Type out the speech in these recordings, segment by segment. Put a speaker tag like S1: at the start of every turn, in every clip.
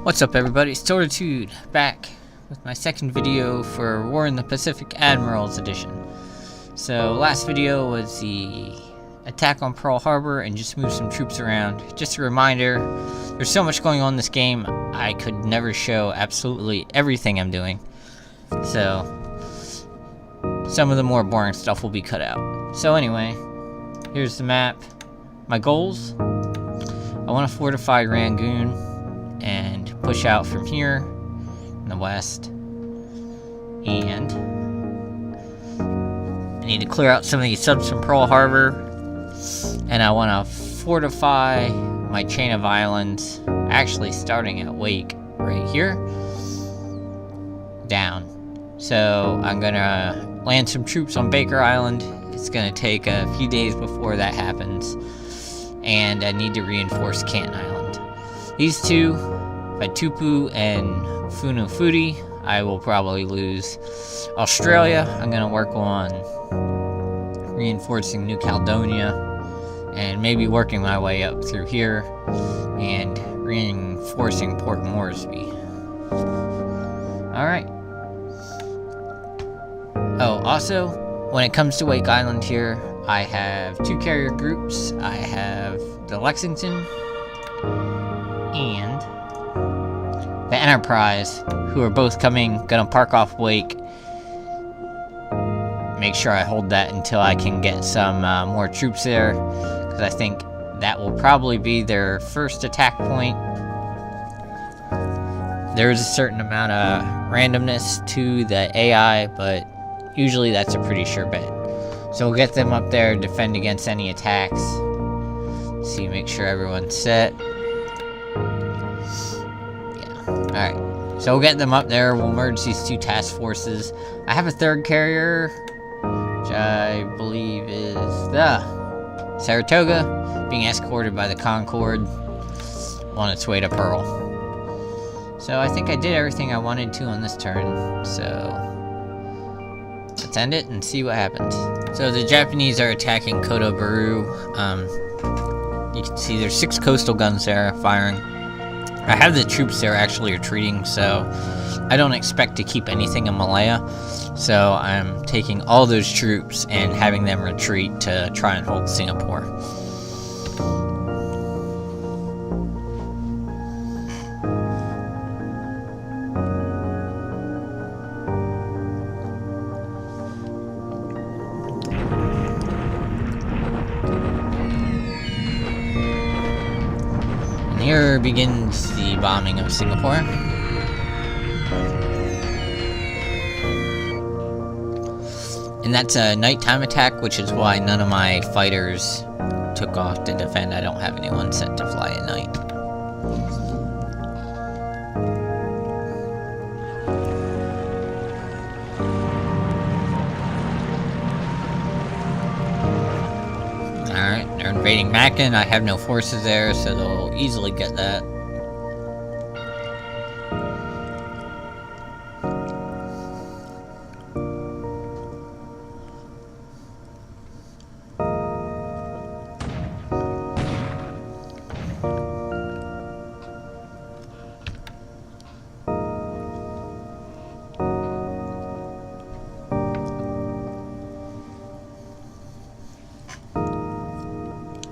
S1: What's up everybody, it's Ep.2 back with my second video for War in the Pacific Admirals edition. So last video was the attack on Pearl Harbor and just move some troops around. Just a reminder, there's so much going on in this game, I could never show absolutely everything I'm doing. So some of the more boring stuff will be cut out. So anyway, here's the map. My goals: I want to fortify Rangoon and push out from here in the west, and I need to clear out some of these subs from Pearl Harbor, and I want to fortify my chain of islands, actually starting at Wake right here down. So I'm gonna land some troops on Baker Island. It's gonna take a few days before that happens, and I need to reinforce Canton Island. These two, Vaitupu and Funafuti, I will probably lose. Australia, I'm going to work on reinforcing New Caledonia, and maybe working my way up through here, and reinforcing Port Moresby. Alright. Oh, also, when it comes to Wake Island here, I have two carrier groups. I have the Lexington and the Enterprise, who are both gonna park off Wake. Make sure I hold that until I can get some more troops there, because I think that will probably be their first attack point. There is a certain amount of randomness to the AI, but usually that's a pretty sure bet. So we'll get them up there, defend against any attacks. See, make sure everyone's set. Alright, so we'll get them up there, we'll merge these two task forces. I have a third carrier, which I believe is the Saratoga, being escorted by the Concorde on its way to Pearl. So I think I did everything I wanted to on this turn, so let's end it and see what happens. So the Japanese are attacking Kotobaru. You can see there's 6 coastal guns there firing. I have the troops there actually retreating, so I don't expect to keep anything in Malaya. So I'm taking all those troops and having them retreat to try and hold Singapore. Here begins the bombing of Singapore. And that's a nighttime attack, which is why none of my fighters took off to defend. I don't have anyone set to fly at night. Alright, they're invading Macon. I have no forces there, so they'll easily get that.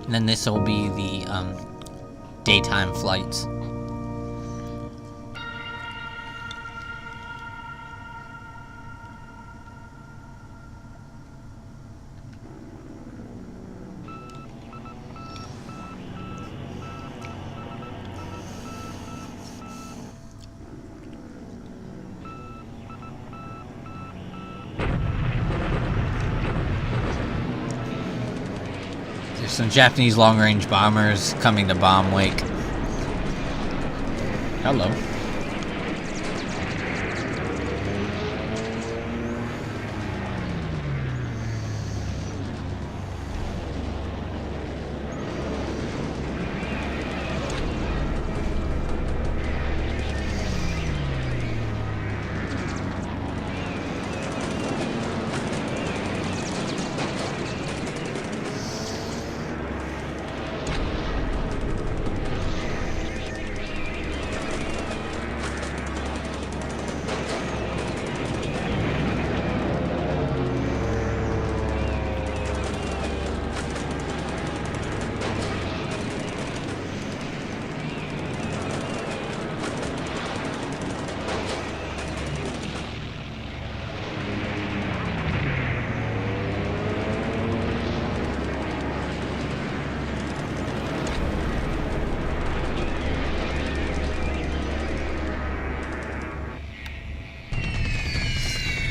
S1: And then this will be the daytime flights. Some Japanese long-range bombers coming to bomb Wake. Hello.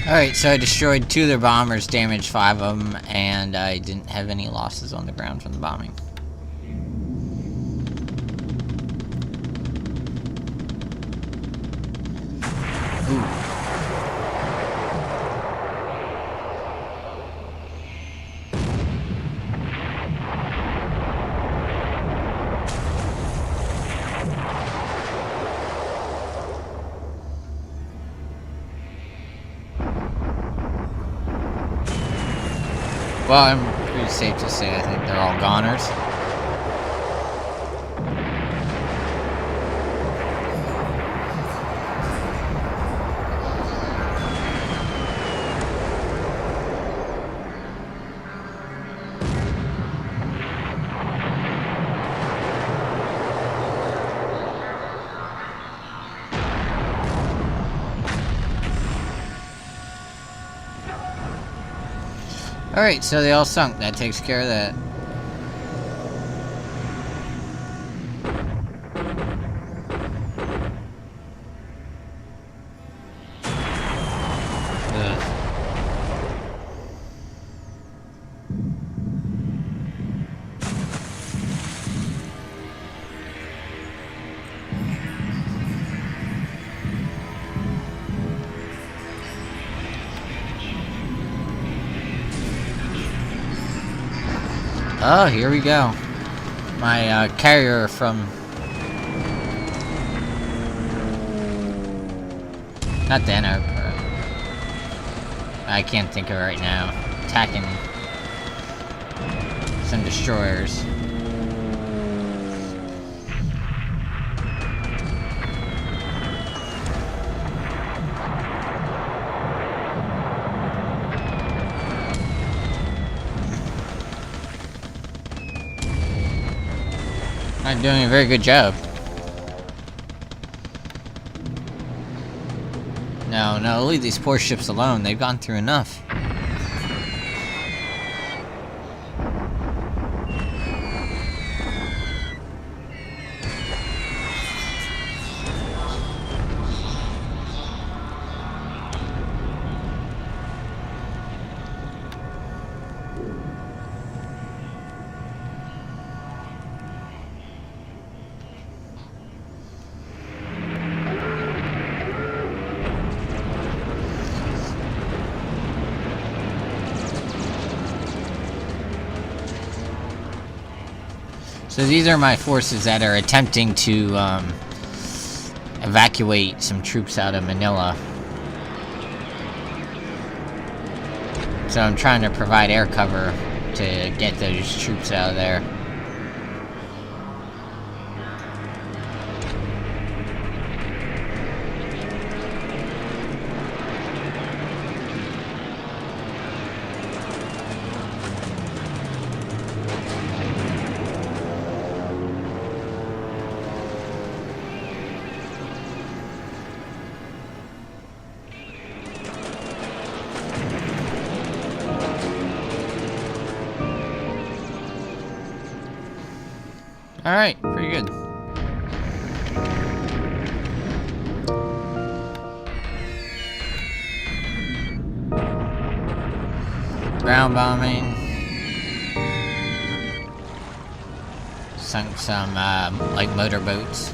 S1: Alright, so I destroyed 2 of their bombers, damaged 5 of them, and I didn't have any losses on the ground from the bombing. Ooh. Well, I'm pretty safe to say I think they're all goners. Alright, so they all sunk. That takes care of that. Oh, here we go. My carrier from... Not the Enterprise. I can't think of it right now. Attacking some destroyers. Not doing a very good job. No, leave these poor ships alone. They've gone through enough. So these are my forces that are attempting to evacuate some troops out of Manila. So I'm trying to provide air cover to get those troops out of there. Alright, pretty good. Ground bombing. Sunk some, like motorboats.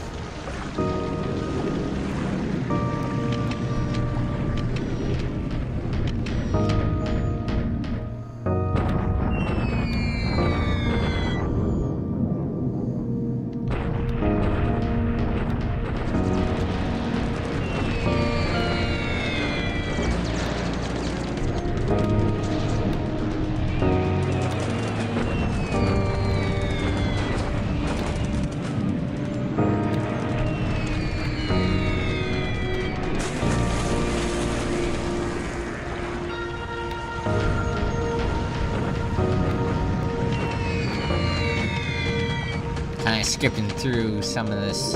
S1: Kind of skipping through some of this.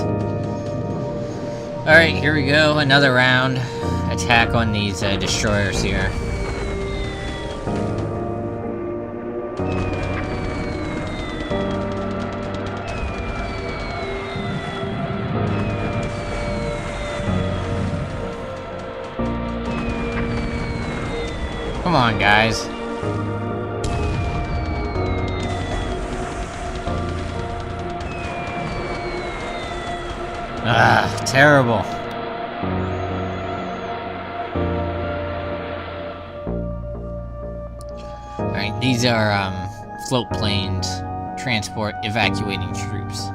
S1: Alright, here we go. Another round. Attack on these destroyers here. Come on, guys. Ah, terrible. Alright, these are, float planes, transport, evacuating troops.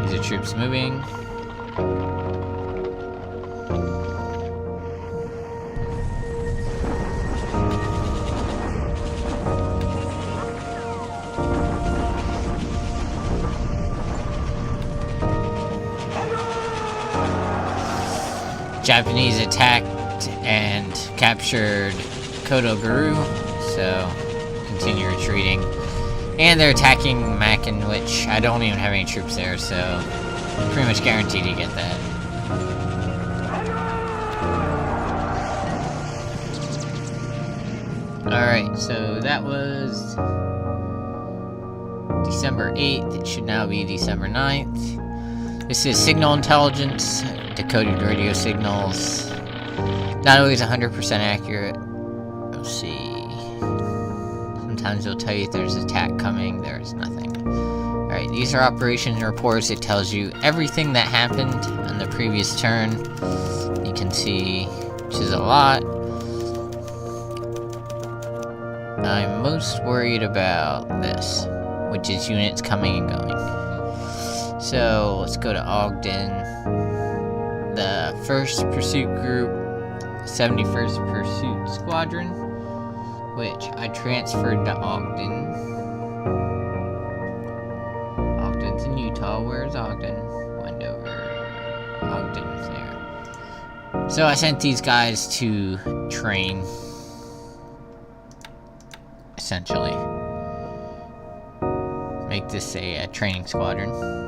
S1: These are troops moving. Japanese attacked and captured Kodoguru, so continue retreating. And they're attacking Macon, which I don't even have any troops there, so pretty much guaranteed to get that. Alright, so that was December 8th. It should now be December 9th. This is signal intelligence, decoded radio signals. Not always 100% accurate. Let's see. Sometimes it'll tell you if there's an attack coming. There's nothing. Alright, these are operation reports. It tells you everything that happened on the previous turn. You can see, which is a lot. I'm most worried about this, which is units coming and going. So, let's go to Ogden. The 1st Pursuit Group, 71st Pursuit Squadron, which I transferred to Ogden. Ogden's in Utah. Where's Ogden? Wendover. Ogden's there. So I sent these guys to train, essentially. Make this a training squadron.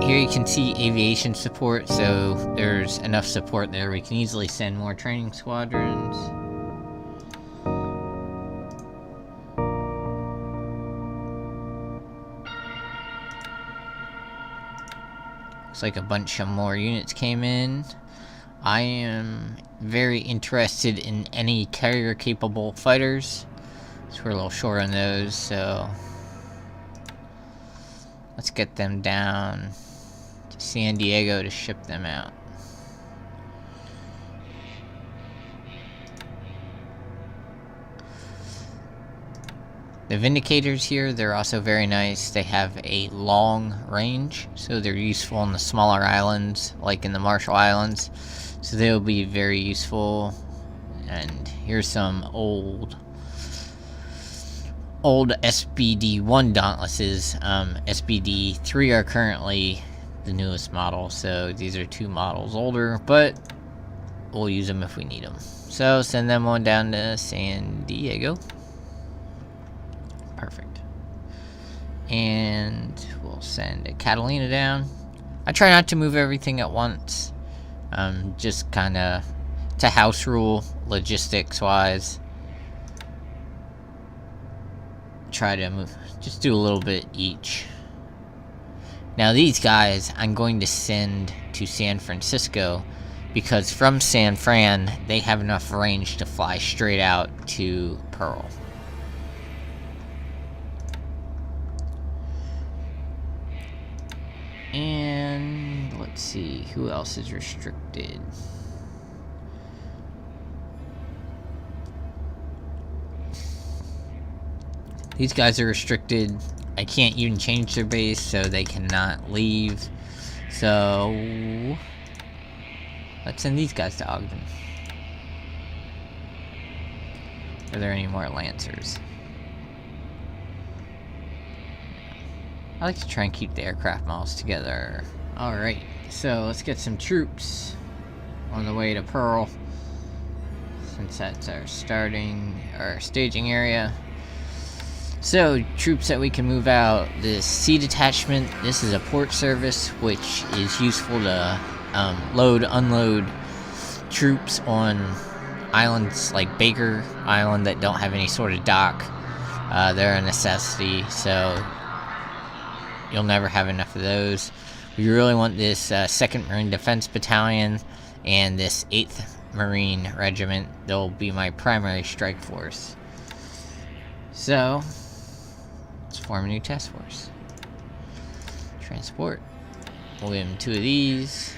S1: Here you can see aviation support, so there's enough support there. We can easily send more training squadrons. Looks like a bunch of more units came in. I am very interested in any carrier-capable fighters. So we're a little short on those, so let's get them down to San Diego to ship them out. The Vindicators here, they're also very nice. They have a long range, so they're useful in the smaller islands, like in the Marshall Islands. So they'll be very useful. And here's some old SBD-1 Dauntlesses. SBD-3 are currently the newest model, so these are 2 models older, but we'll use them if we need them. So send them on down to San Diego. Perfect. And we'll send a Catalina down. I try not to move everything at once. Just kind of to house rule, logistics wise. Try to move, just do a little bit each. Now these guys I'm going to send to San Francisco, because from San Fran they have enough range to fly straight out to Pearl. And let's see, who else is restricted? These guys are restricted. I can't even change their base, so they cannot leave. So let's send these guys to Ogden. Are there any more Lancers? I like to try and keep the aircraft models together. Alright, so let's get some troops on the way to Pearl, since that's our staging area. So, troops that we can move out. The Sea Detachment, this is a port service, which is useful to load, unload troops on islands like Baker Island that don't have any sort of dock. They're a necessity, so you'll never have enough of those. We really want this 2nd Marine Defense Battalion and this 8th Marine Regiment. They'll be my primary strike force. So, let's form a new task force. Transport. We'll give them 2 of these.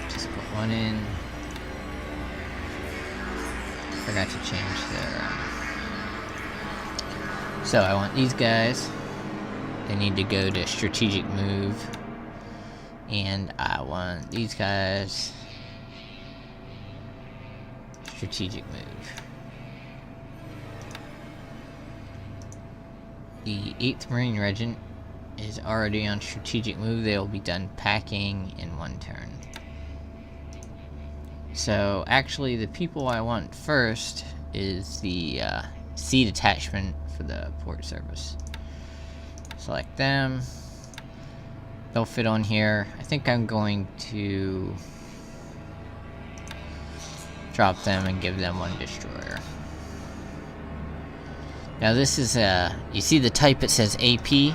S1: Just put 1 in. Forgot to change their. So I want these guys. They need to go to strategic move. And I want these guys. Strategic move. The 8th Marine Regiment is already on strategic move. They will be done packing in 1 turn. So actually the people I want first is the C detachment for the port service. Select them. They'll fit on here. I think I'm going to drop them and give them 1 destroyer. Now this is you see the type, it says AP.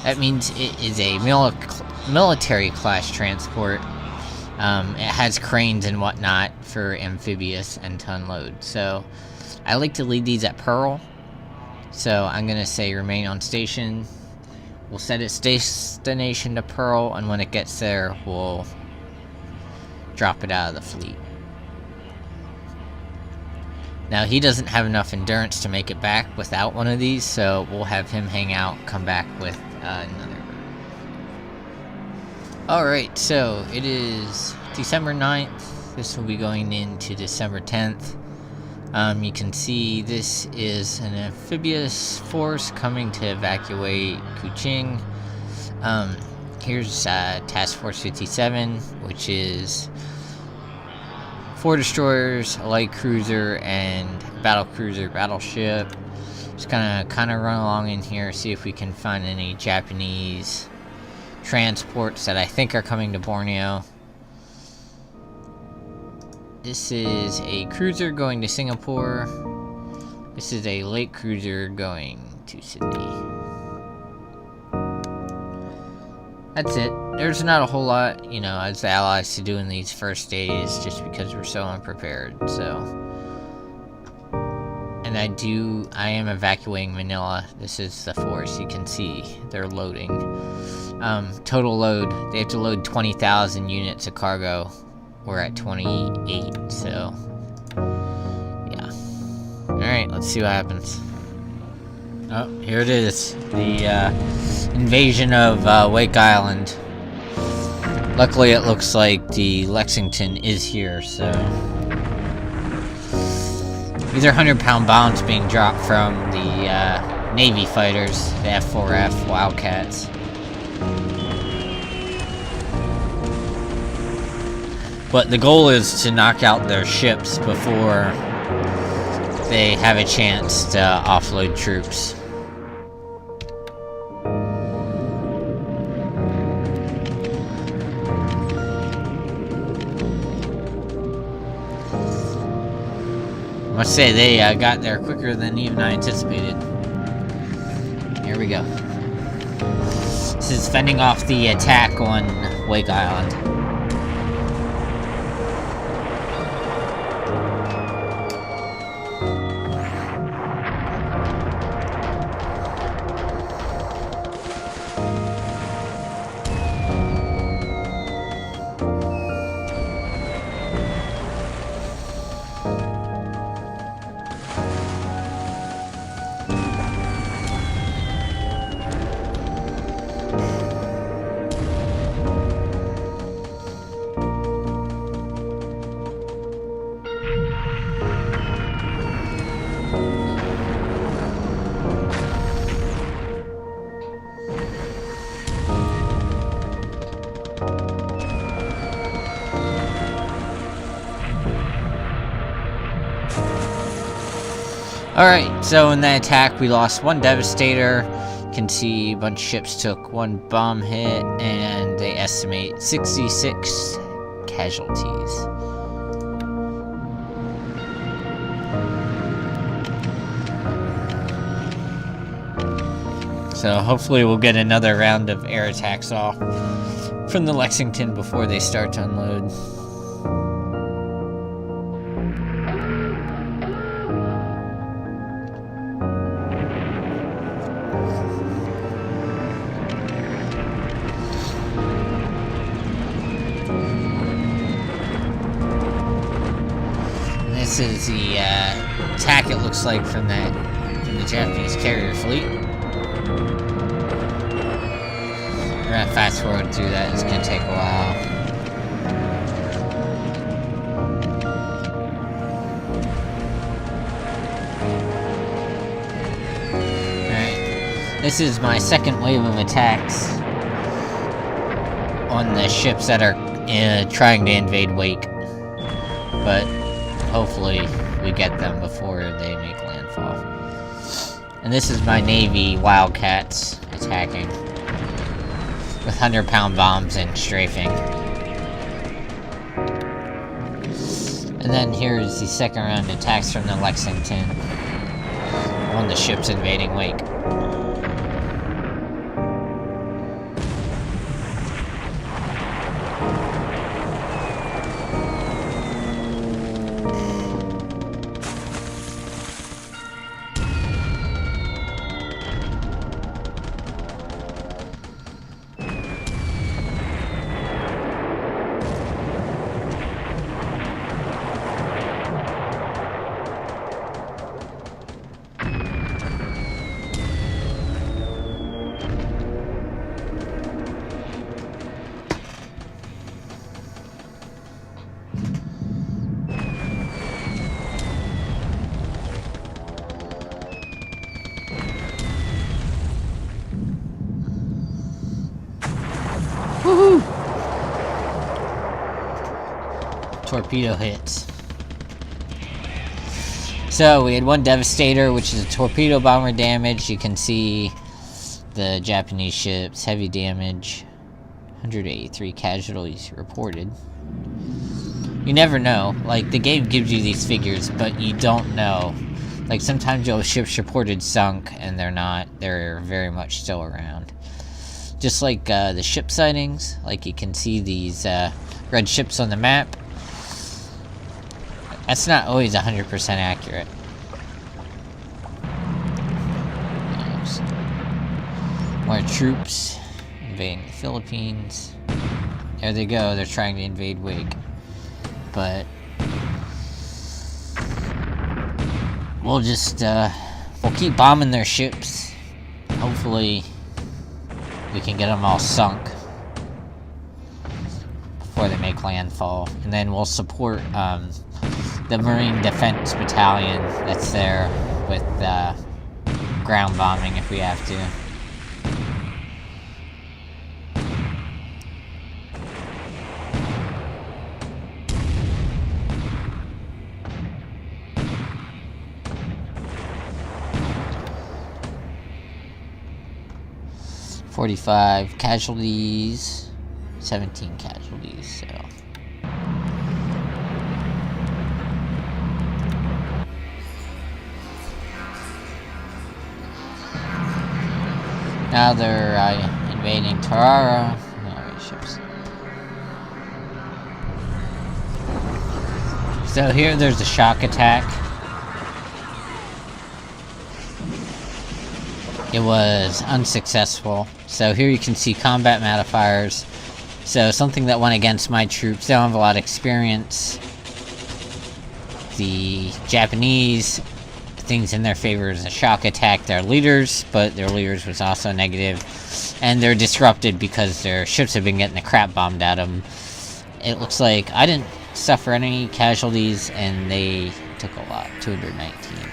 S1: That means it is a military class transport. It has cranes and whatnot for amphibious and to unload. So I like to lead these at Pearl. So I'm gonna say remain on station. We'll set its destination to Pearl, and when it gets there, we'll drop it out of the fleet. Now he doesn't have enough endurance to make it back without one of these, so we'll have him hang out, come back with another. Alright, so it is December 9th. This will be going into December 10th. You can see this is an amphibious force coming to evacuate Kuching. Here's Task Force 57, which is 4 destroyers, a light cruiser, and a battle cruiser battleship. Just gonna kind of run along in here, see if we can find any Japanese transports that I think are coming to Borneo. This is a cruiser going to Singapore. This is a light cruiser going to Sydney. That's it. There's not a whole lot, you know, as the Allies to do in these first days, just because we're so unprepared, so. And I am evacuating Manila. This is the force, you can see, they're loading. Total load, they have to load 20,000 units of cargo. We're at 28, so, yeah. Alright, let's see what happens. Oh, here it is. The, invasion of, Wake Island. Luckily, it looks like the Lexington is here, so. These are 100-pound bombs being dropped from the, Navy fighters, the F-4F Wildcats. But the goal is to knock out their ships before they have a chance to offload troops. I must say, they got there quicker than even I anticipated. Here we go. This is fending off the attack on Wake Island. Alright, so in that attack we lost one Devastator. You can see a bunch of ships took one bomb hit, and they estimate 66 casualties. So hopefully we'll get another round of air attacks off from the Lexington before they start to unload. This is the attack, it looks like, from the Japanese carrier fleet. We're gonna fast forward through that, it's gonna take a while. Alright, this is my second wave of attacks on the ships that are trying to invade Wake. But hopefully we get them before they make landfall. And this is my Navy Wildcats attacking with 100-pound bombs and strafing. And then here's the second round attacks from the Lexington on the ships invading Wake. Woohoo! Torpedo hits. So we had one Devastator, which is a torpedo bomber damage. You can see the Japanese ships, heavy damage, 183 casualties reported. You never know. Like, the game gives you these figures, but you don't know. Like, sometimes you'll have ships reported sunk, and they're not. They're very much still around. Just like the ship sightings, like you can see these red ships on the map. That's not always 100% accurate. More troops invading the Philippines. There they go, they're trying to invade Wake. But we'll just, we'll keep bombing their ships. Hopefully we can get them all sunk before they make landfall. And then we'll support the Marine Defense Battalion that's there with ground bombing if we have to. $45 casualties, 17 casualties, so. Now they're invading Tarara. No, ships. So here there's a shock attack. It was unsuccessful. So here you can see combat modifiers. So something that went against my troops. They don't have a lot of experience. The Japanese, things in their favor is a shock attack their leaders, but their leaders was also negative. And they're disrupted because their ships have been getting the crap bombed at them. It looks like I didn't suffer any casualties, and they took a lot, 219.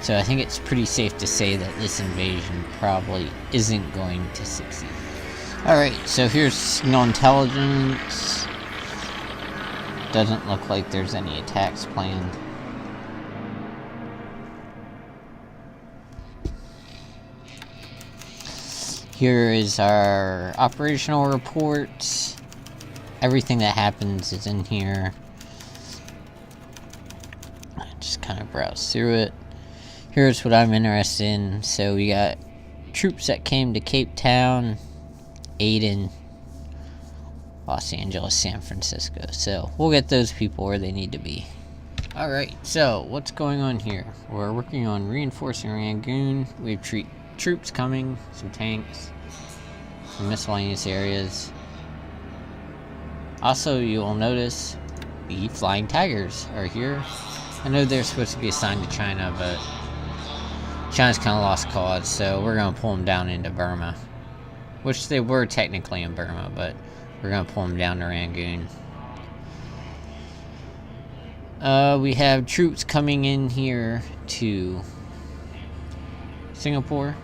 S1: So I think it's pretty safe to say that this invasion probably isn't going to succeed. Alright, so here's signal intelligence. Doesn't look like there's any attacks planned. Here is our operational reports. Everything that happens is in here. Just kind of browse through it. Here's what I'm interested in. So we got troops that came to Cape Town, Aden, Los Angeles, San Francisco. So we'll get those people where they need to be. Alright, so what's going on here? We're working on reinforcing Rangoon. We have troops coming, some tanks, some miscellaneous areas. Also, you'll notice the Flying Tigers are here. I know they're supposed to be assigned to China, but China's kind of lost cause, so we're going to pull them down into Burma. Which they were technically in Burma, but we're going to pull them down to Rangoon. We have troops coming in here to Singapore.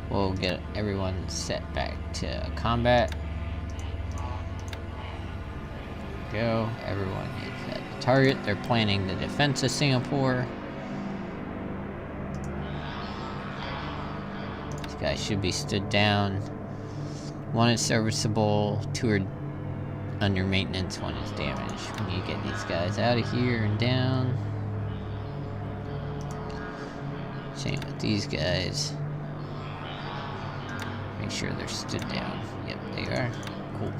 S1: We'll get everyone set back to combat. Go. Everyone is at the target. They're planning the defense of Singapore. These guys should be stood down. One is serviceable, two are under maintenance, one is damaged. We need to get these guys out of here and down. Same with these guys. Make sure they're stood down. Yep, they are. Cool.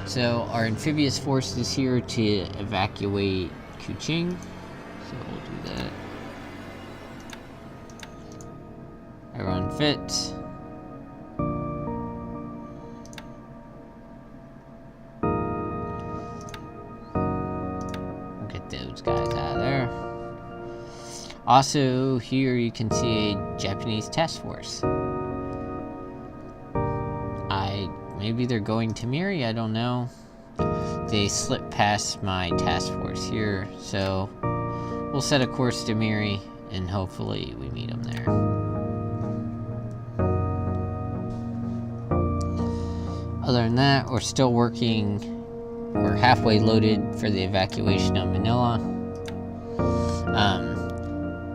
S1: So our amphibious force is here to evacuate Kuching. So we'll do that. Everyone fit. We'll get those guys out of there. Also, here you can see a Japanese task force. Maybe they're going to Miri, I don't know. They slipped past my task force here, so we'll set a course to Miri, and hopefully we meet them there. Other than that, we're still working. We're halfway loaded for the evacuation of Manila.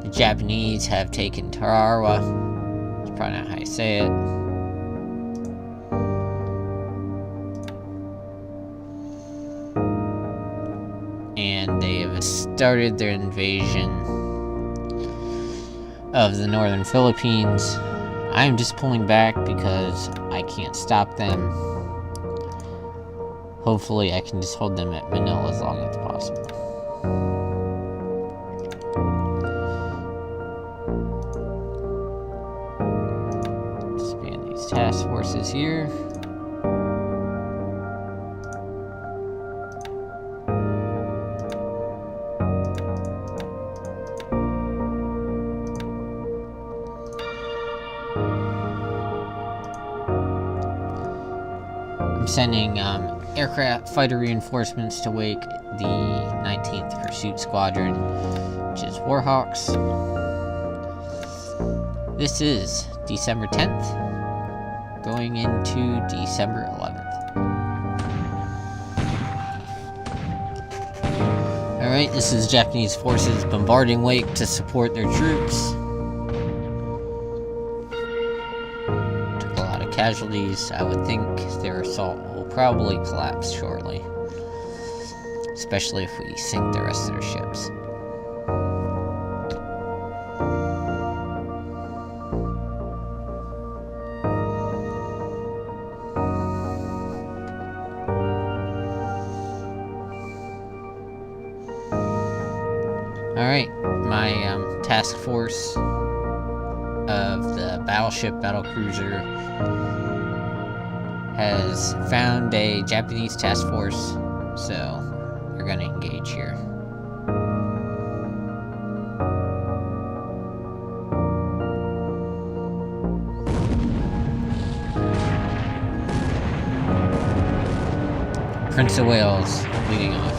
S1: The Japanese have taken Tarawa. That's probably not how you say it. And they have started their invasion of the northern Philippines. I am just pulling back because I can't stop them. Hopefully I can just hold them at Manila as long as possible. Expand these task forces here. Sending aircraft fighter reinforcements to wake the 19th Pursuit Squadron, which is Warhawks. This is December 10th, going into December 11th. Alright, this is Japanese forces bombarding Wake to support their troops. Casualties. I would think their assault will probably collapse shortly, especially if we sink the rest of their ships. Alright, my task force of the battleship battlecruiser has found a Japanese task force, so we're going to engage here. Prince of Wales leading off.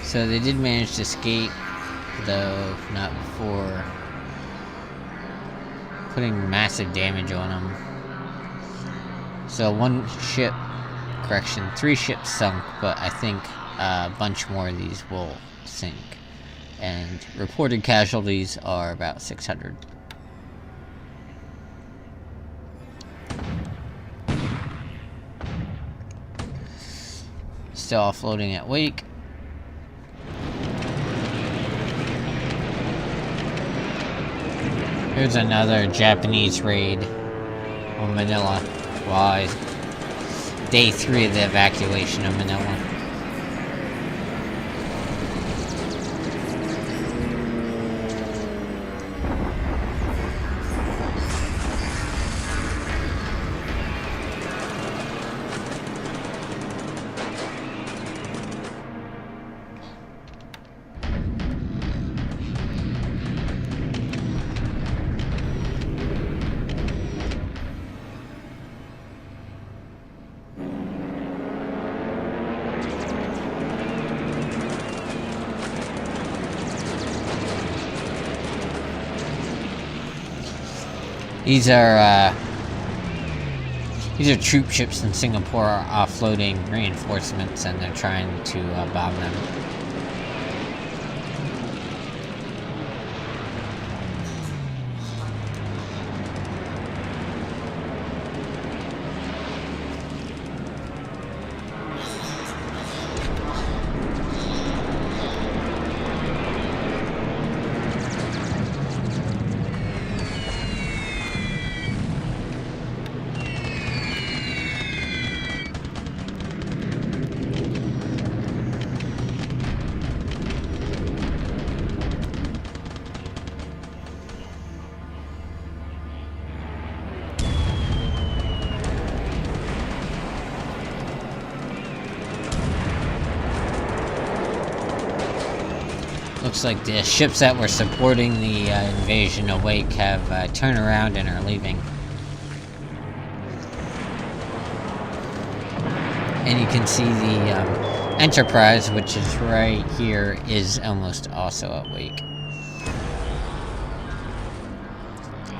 S1: So they did manage to escape, though not before putting massive damage on them. So three ships sunk, but I think a bunch more of these will sink. And reported casualties are about 600. Still offloading at wake. Here's another Japanese raid on Manila. Day 3 of the evacuation of Manila. These are troop ships in Singapore offloading reinforcements, and they're trying to bomb them. Looks like the ships that were supporting the invasion of Wake have turned around and are leaving. And you can see the Enterprise, which is right here, is almost also at Wake.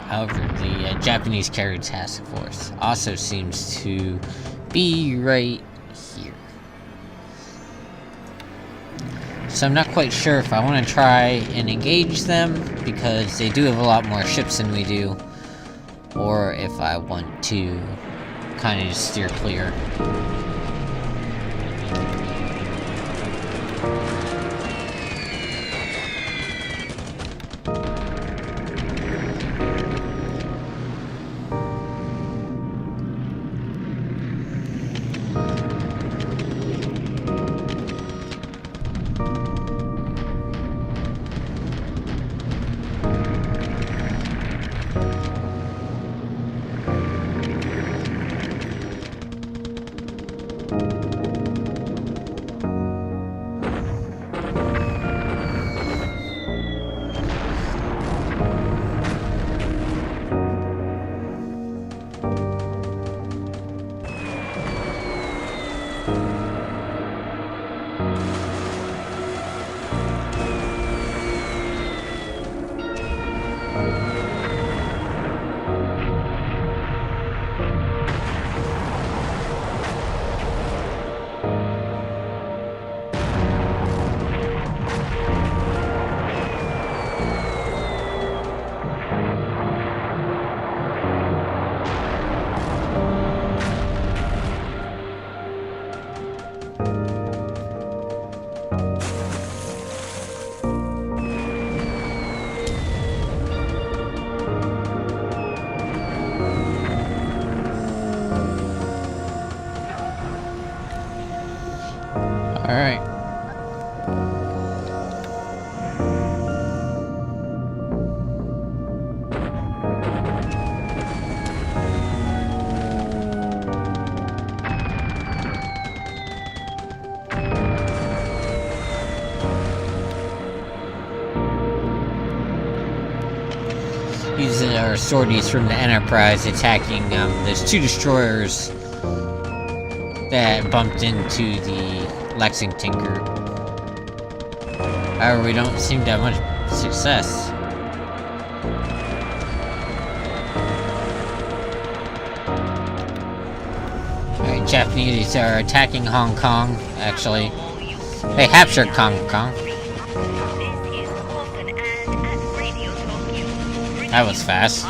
S1: However, the Japanese carrier task force also seems to be right here. So I'm not quite sure if I want to try and engage them, because they do have a lot more ships than we do, or if I want to kind of just steer clear. Alright. These are sorties from the Enterprise attacking those two destroyers that bumped into the Lexington group. However, we don't seem to have much success. Alright, Japanese are attacking Hong Kong, actually. They captured Hong Kong. That was fast.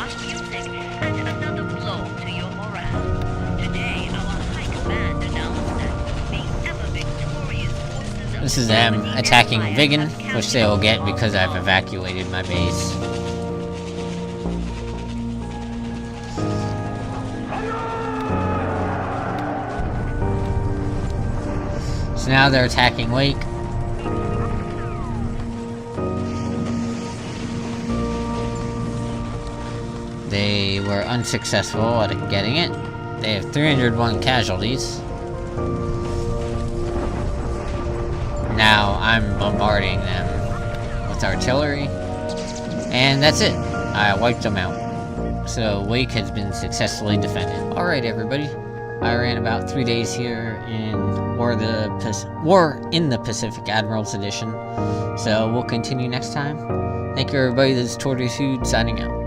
S1: This is them attacking Vigan, which they will get because I've evacuated my base. So now they're attacking Wake. They were unsuccessful at getting it. They have 301 casualties. Now I'm bombarding them with artillery. And that's it. I wiped them out. So Wake has been successfully defended. Alright everybody. I ran about 3 days here in War in the Pacific Admirals Edition. So we'll continue next time. Thank you everybody, this is Tortoise Food signing out.